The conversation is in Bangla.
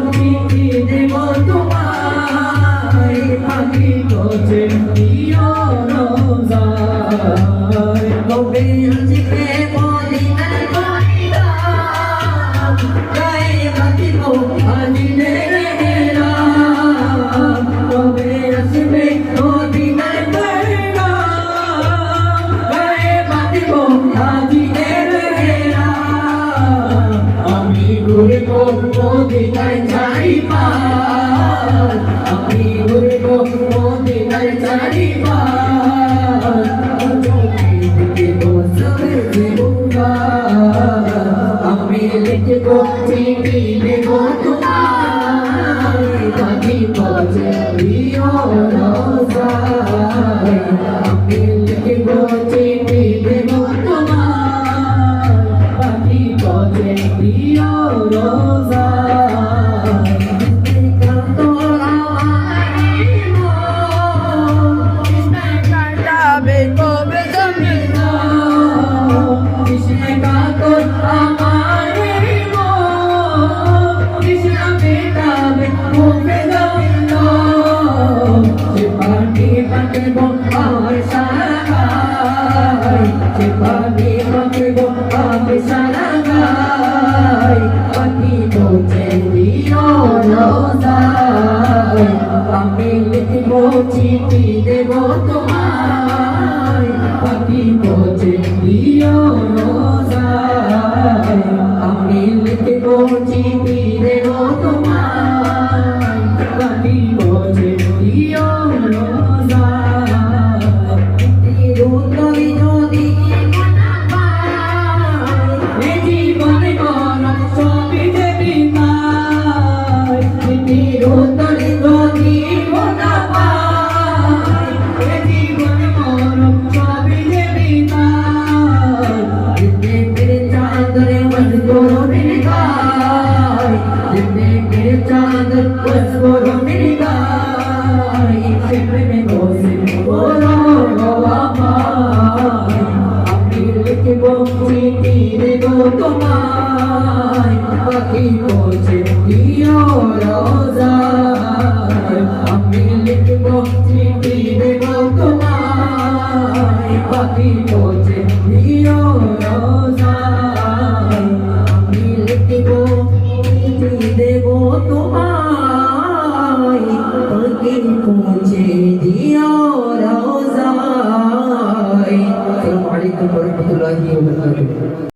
চিঠি দেব তোমায় পাখি পৌঁছে দিও রোজায় কবে আসবে মদিনার পয়গাম গায়ে বাঁধিব হাজিদের হেরাম কবে আসবে মদিনার পয়গাম গায়ে বাঁধিব হাজিদের হেরাম আমি ঘুরব মদিনায় চারিবার আমি ঘুরব মদিনায় চারিবার আমি লিখব চিঠি দেব তোমায় পাখি পৌঁছে দিও রোজায় আমি লিখব চিঠি দেব তোমায় পাখি পৌঁছে দিও রোজায় কাটাবে কবে জমিন কৃষ্ণ কাতর আমার কৃষ্ণ মেটাবে কবে জমিন সে পানি পাকব আমার সারাগায় সে পানি পাকব আমার সারাগায় পাখি পৌঁছে দিও রোজায় আমি লিখব চিঠি দেব তোমায় পাখি পৌঁছে দিও রোজায় আমি লিখব চিঠি দেব তোমায় পাখি পৌঁছে দিও রোজায় তিরুতলি যদি না পাই এ জীবনে মরণ সবই দেবি তাই তিরুতলি যদি না পাই এ জীবনে মরণ সবই দেবি তাই জিন্দেগির চাঁদরে মজবুর গায় জিন্দেগির চাঁদর মজবুর গায় ইসে প্রেমে বসে বলো আমায় আমি লিখব চিঠি দেব তোমায় পাখি